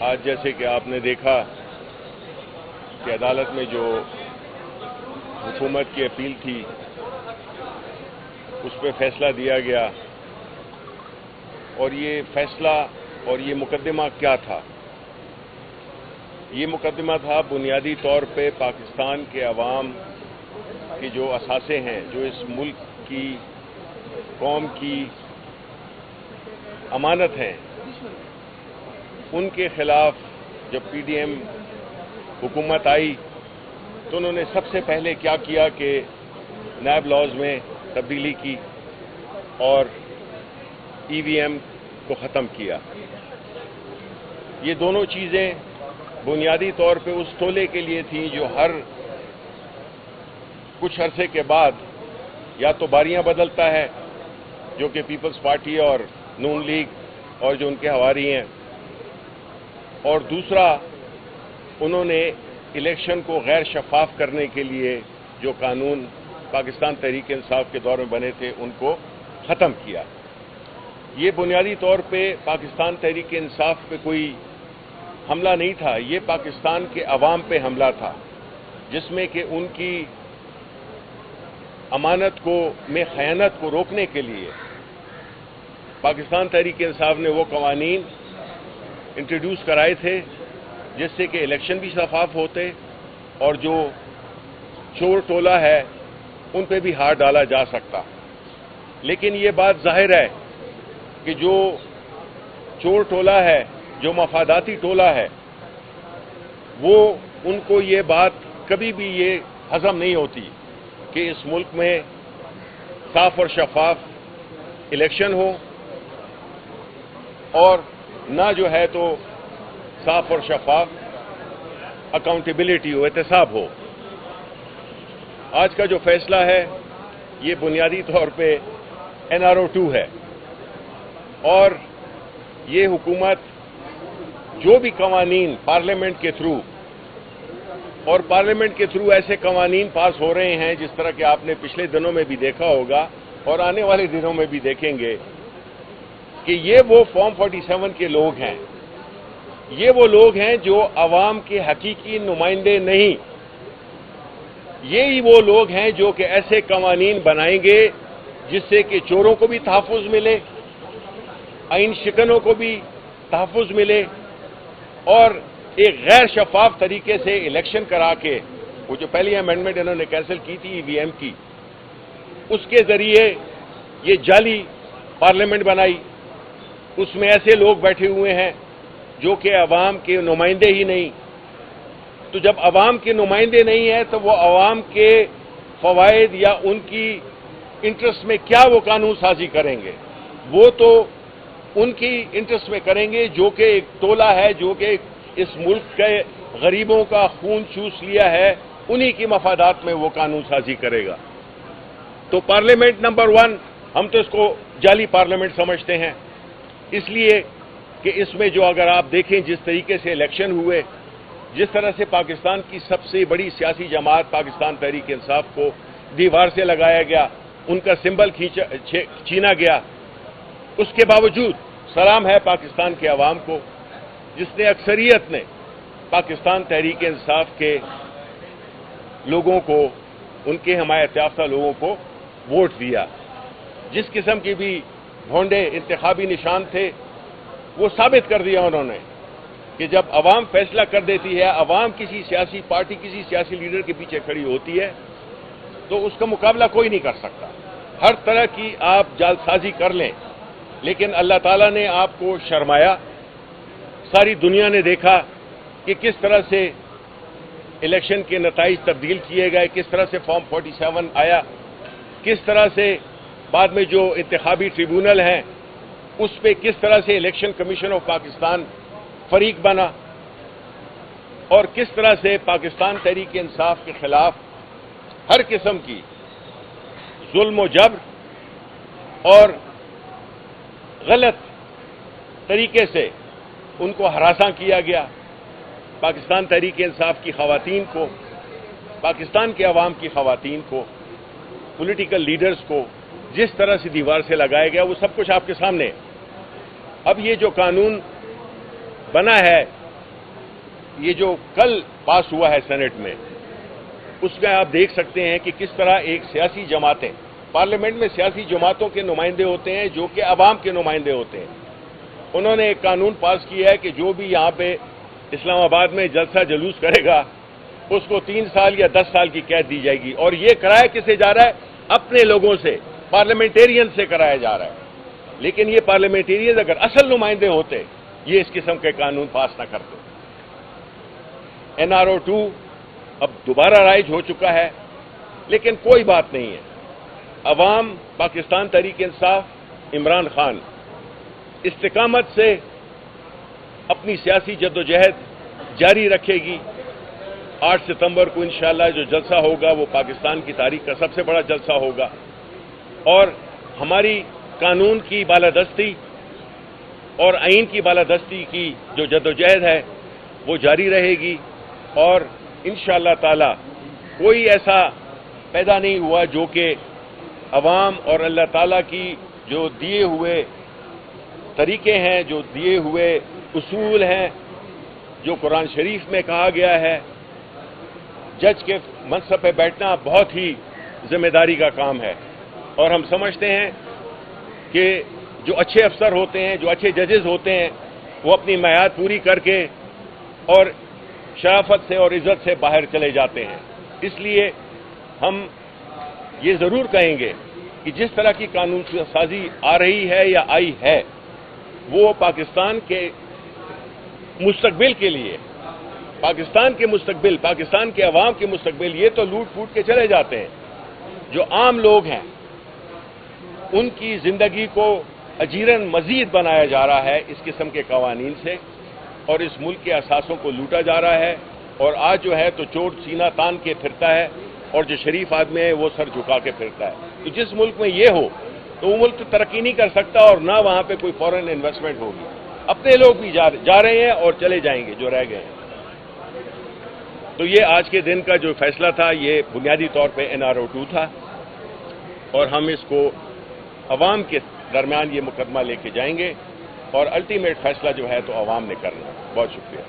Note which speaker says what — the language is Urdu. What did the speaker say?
Speaker 1: آج جیسے کہ آپ نے دیکھا کہ عدالت میں جو حکومت کی اپیل تھی اس پہ فیصلہ دیا گیا، اور یہ فیصلہ اور یہ مقدمہ کیا تھا؟ یہ مقدمہ تھا بنیادی طور پہ پاکستان کے عوام کے جو اثاثے ہیں، جو اس ملک کی قوم کی امانت ہیں، ان کے خلاف جب پی ڈی ایم حکومت آئی تو انہوں نے سب سے پہلے کیا کیا کہ نیب لاز میں تبدیلی کی اور ای وی ایم کو ختم کیا۔ یہ دونوں چیزیں بنیادی طور پہ اس تولے کے لیے تھیں جو ہر کچھ عرصے کے بعد یا تو باریاں بدلتا ہے، جو کہ پیپلز پارٹی اور نون لیگ اور جو ان کے حواری ہیں، اور دوسرا انہوں نے الیکشن کو غیر شفاف کرنے کے لیے جو قانون پاکستان تحریک انصاف کے دور میں بنے تھے ان کو ختم کیا۔ یہ بنیادی طور پہ پاکستان تحریک انصاف پہ کوئی حملہ نہیں تھا، یہ پاکستان کے عوام پہ حملہ تھا، جس میں کہ ان کی امانت کو میں خیانت کو روکنے کے لیے پاکستان تحریک انصاف نے وہ قوانین انٹروڈیوس کرائے تھے جس سے کہ الیکشن بھی شفاف ہوتے اور جو چور ٹولہ ہے ان پہ بھی ہاتھ ڈالا جا سکتا۔ لیکن یہ بات ظاہر ہے کہ جو چور ٹولہ ہے، جو مفاداتی ٹولہ ہے، وہ ان کو یہ بات کبھی بھی یہ ہضم نہیں ہوتی کہ اس ملک میں صاف اور شفاف الیکشن ہو اور نہ جو ہے تو صاف اور شفاف اکاؤنٹیبلٹی ہو، احتساب ہو۔ آج کا جو فیصلہ ہے یہ بنیادی طور پہ NRO2 ہے، اور یہ حکومت جو بھی قوانین پارلیمنٹ کے تھرو اور پارلیمنٹ کے تھرو ایسے قوانین پاس ہو رہے ہیں جس طرح کہ آپ نے پچھلے دنوں میں بھی دیکھا ہوگا اور آنے والے دنوں میں بھی دیکھیں گے کہ یہ وہ فارم 47 کے لوگ ہیں، یہ وہ لوگ ہیں جو عوام کے حقیقی نمائندے نہیں، یہی وہ لوگ ہیں جو کہ ایسے قوانین بنائیں گے جس سے کہ چوروں کو بھی تحفظ ملے، آئین شکنوں کو بھی تحفظ ملے، اور ایک غیر شفاف طریقے سے الیکشن کرا کے وہ جو پہلی امینڈمنٹ انہوں نے کینسل کی تھی ای وی ایم کی، اس کے ذریعے یہ جعلی پارلیمنٹ بنائی، اس میں ایسے لوگ بیٹھے ہوئے ہیں جو کہ عوام کے نمائندے ہی نہیں۔ تو جب عوام کے نمائندے نہیں ہیں تو وہ عوام کے فوائد یا ان کی انٹرسٹ میں کیا وہ قانون سازی کریں گے؟ وہ تو ان کی انٹرسٹ میں کریں گے جو کہ ایک ٹولہ ہے جو کہ اس ملک کے غریبوں کا خون چوس لیا ہے، انہی کی مفادات میں وہ قانون سازی کرے گا۔ تو پارلیمنٹ نمبر 1 ہم تو اس کو جعلی پارلیمنٹ سمجھتے ہیں، اس لیے کہ اس میں جو اگر آپ دیکھیں جس طریقے سے الیکشن ہوئے، جس طرح سے پاکستان کی سب سے بڑی سیاسی جماعت پاکستان تحریک انصاف کو دیوار سے لگایا گیا، ان کا سمبل چھینا گیا، اس کے باوجود سلام ہے پاکستان کے عوام کو جس نے اکثریت نے پاکستان تحریک انصاف کے لوگوں کو، ان کے حمایت یافتہ لوگوں کو ووٹ دیا۔ جس قسم کی بھی بھونڈے انتخابی نشان تھے وہ ثابت کر دیا انہوں نے کہ جب عوام فیصلہ کر دیتی ہے، عوام کسی سیاسی پارٹی کسی سیاسی لیڈر کے پیچھے کھڑی ہوتی ہے تو اس کا مقابلہ کوئی نہیں کر سکتا۔ ہر طرح کی آپ جعل سازی کر لیں لیکن اللہ تعالیٰ نے آپ کو شرمایا۔ ساری دنیا نے دیکھا کہ کس طرح سے الیکشن کے نتائج تبدیل کیے گئے، کس طرح سے فارم 47 آیا، کس طرح سے بعد میں جو انتخابی ٹریبیونل ہیں اس پہ کس طرح سے الیکشن کمیشن آف پاکستان فریق بنا، اور کس طرح سے پاکستان تحریک انصاف کے خلاف ہر قسم کی ظلم و جبر اور غلط طریقے سے ان کو ہراساں کیا گیا۔ پاکستان تحریک انصاف کی خواتین کو، پاکستان کے عوام کی خواتین کو، پولیٹیکل لیڈرز کو جس طرح سے دیوار سے لگایا گیا وہ سب کچھ آپ کے سامنے ہے۔ اب یہ جو قانون بنا ہے یہ جو کل پاس ہوا ہے سینٹ میں، اس میں آپ دیکھ سکتے ہیں کہ کس طرح ایک سیاسی جماعتیں، پارلیمنٹ میں سیاسی جماعتوں کے نمائندے ہوتے ہیں جو کہ عوام کے نمائندے ہوتے ہیں، انہوں نے ایک قانون پاس کیا ہے کہ جو بھی یہاں پہ اسلام آباد میں جلسہ جلوس کرے گا اس کو 3 سال یا 10 سال کی قید دی جائے گی، اور یہ کرایا کسے جا رہا ہے؟ اپنے لوگوں سے، پارلیمنٹیرین سے کرایا جا رہا ہے۔ لیکن یہ پارلیمنٹیرین اگر اصل نمائندے ہوتے یہ اس قسم کے قانون پاس نہ کرتے۔ NRO 2 اب دوبارہ رائج ہو چکا ہے، لیکن کوئی بات نہیں ہے، عوام پاکستان تحریک انصاف عمران خان استقامت سے اپنی سیاسی جدوجہد جاری رکھے گی۔ 8 ستمبر کو انشاءاللہ جو جلسہ ہوگا وہ پاکستان کی تاریخ کا سب سے بڑا جلسہ ہوگا، اور ہماری قانون کی بالادستی اور آئین کی بالادستی کی جو جدوجہد ہے وہ جاری رہے گی، اور انشاءاللہ تعالی کوئی ایسا پیدا نہیں ہوا جو کہ عوام اور اللہ تعالیٰ کی جو دیے ہوئے طریقے ہیں، جو دیے ہوئے اصول ہیں، جو قرآن شریف میں کہا گیا ہے، جج کے منصب پہ بیٹھنا بہت ہی ذمہ داری کا کام ہے، اور ہم سمجھتے ہیں کہ جو اچھے افسر ہوتے ہیں، جو اچھے ججز ہوتے ہیں، وہ اپنی میعاد پوری کر کے اور شرافت سے اور عزت سے باہر چلے جاتے ہیں۔ اس لیے ہم یہ ضرور کہیں گے کہ جس طرح کی قانون سازی آ رہی ہے یا آئی ہے وہ پاکستان کے مستقبل کے لیے، پاکستان کے مستقبل، پاکستان کے عوام کے مستقبل، یہ تو لوٹ پھوٹ کے چلے جاتے ہیں۔ جو عام لوگ ہیں ان کی زندگی کو اجیرن مزید بنایا جا رہا ہے اس قسم کے قوانین سے، اور اس ملک کے اثاثوں کو لوٹا جا رہا ہے، اور آج جو ہے تو چور سینہ تان کے پھرتا ہے، اور جو شریف آدمی ہے وہ سر جھکا کے پھرتا ہے۔ تو جس ملک میں یہ ہو تو وہ ملک ترقی نہیں کر سکتا، اور نہ وہاں پہ کوئی فورن انویسٹمنٹ ہوگی۔ اپنے لوگ بھی جا رہے ہیں اور چلے جائیں گے جو رہ گئے ہیں۔ تو یہ آج کے دن کا جو فیصلہ تھا یہ بنیادی طور پہ NRO 2 تھا، اور ہم اس کو عوام کے درمیان یہ مقدمہ لے کے جائیں گے، اور الٹیمیٹ فیصلہ جو ہے تو عوام نے کرنا ہے۔ بہت شکریہ۔